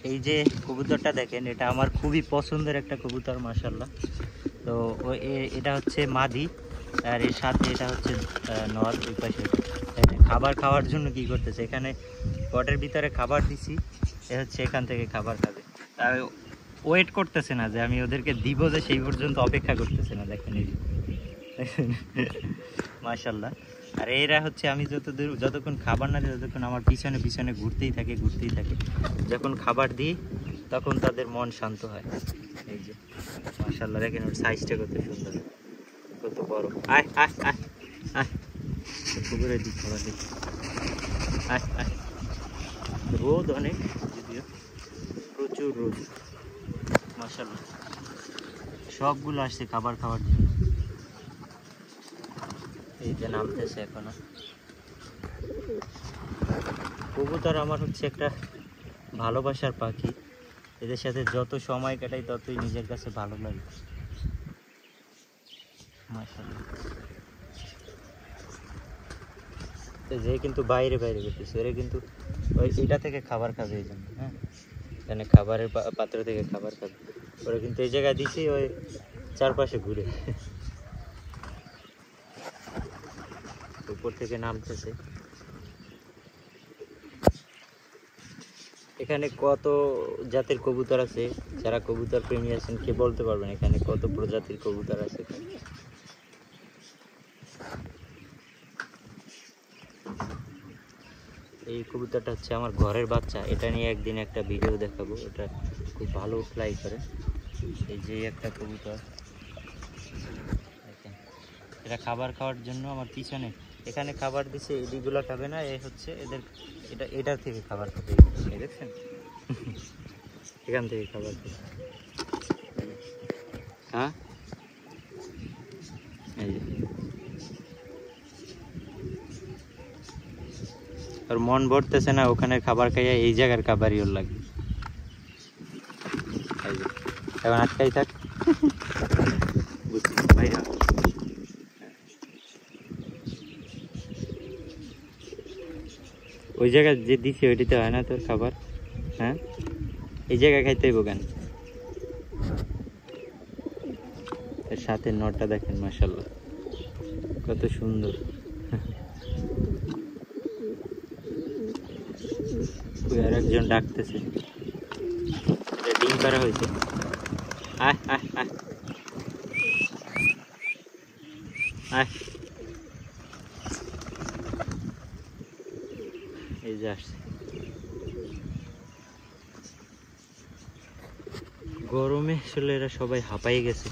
এই যে কবুতরটা দেখেন, এটা আমার খুবই পছন্দের একটা কবুতর মাশাআল্লাহ। তো এটা হচ্ছে মাদি, আর এর সাথে এটা হচ্ছে নর। ওই পাশে খাবার খাওয়ার জন্য কি করতেছে, এখানে পটের ভিতরে খাবার দিছি, এ হচ্ছে এখান থেকে খাবার খাবে। আর ওয়েট করতেছে না যে আমি ওদেরকে দিব, যে সেই পর্যন্ত অপেক্ষা করতেছে না। দেখেন এই মাশাআল্লাহ। আর এরা হচ্ছে আমি যতক্ষণ খাবার না দিই ততক্ষণ আমার পিছনে পিছনে ঘুরতেই থাকে। যখন খাবার দিই তখন তাদের মন শান্ত হয়। এই যে মাশাআল্লাহ, দেখেন ওর সাইজটা কত সুন্দর, কত বড়। আয় আয় আয় আয়, পুকুরের দিক খাবার দিই। আয় আয়। রোদ অনেক, যদিও প্রচুর রোদ মাশাআল্লাহ। সবগুলো আসছে খাবার খাওয়ার জন্য। এই যে নামতেছে এখনো। কবুতর আমার হচ্ছে একটা ভালোবাসার পাখি। এদের সাথে যত সময় কাটাই ততই নিজের কাছে ভালো লাগে মাশাআল্লাহ। যে কিন্তু বাইরে করতেছে, এরা কিন্তু ওই এটা থেকে খাবার খাবে এই জন্য। হ্যাঁ, এখানে খাবারের পাত্র থেকে খাবার খাবে। ওরা কিন্তু এই জায়গায় দিছি, ওই চারপাশে ঘুরে উপর থেকে নামতেছে। এখানে কত জাতের কবুতর আছে, যারা কবুতর প্রেমী আছেন কে বলতে পারবেন এখানে কত প্রজাতির কবুতর আছে। এই কবুতরটা হচ্ছে আমার ঘরের বাচ্চা। এটা নিয়ে একদিন একটা ভিডিও দেখাবো, এটা খুব ভালো ফ্লাই করে। এই যে একটা কবুতর দেখেন, এটা খাবার খাওয়ার জন্য আমার পিছনে এখানে খাবার দিছে। এদিকগুলো খাবে না, এ হচ্ছে এদের এটার থেকে খাবার খাবে। দেখছেন এখান থেকে খাবার খাবে। হ্যাঁ, এই যে ওর মন ভরতেছে না, ওখানে খাবার খাইয়া এই জায়গার খাবারই ওর লাগবে। এখন আটকাই থাক ভাই। ওই জায়গায় যে দিছে ওইটিতে হয় না তোর খাবার। হ্যাঁ, এই জায়গায় খাইতে হইব কেন? এর সাথে নটটা দেখেন মাশাআল্লাহ কত সুন্দর। আর একজন ডাকতেছে, ডিম করা হয়েছে। আয় আয় আয় আয়, এই যে আসছে। গরমে আসলে এরা সবাই হাঁপাই গেছে।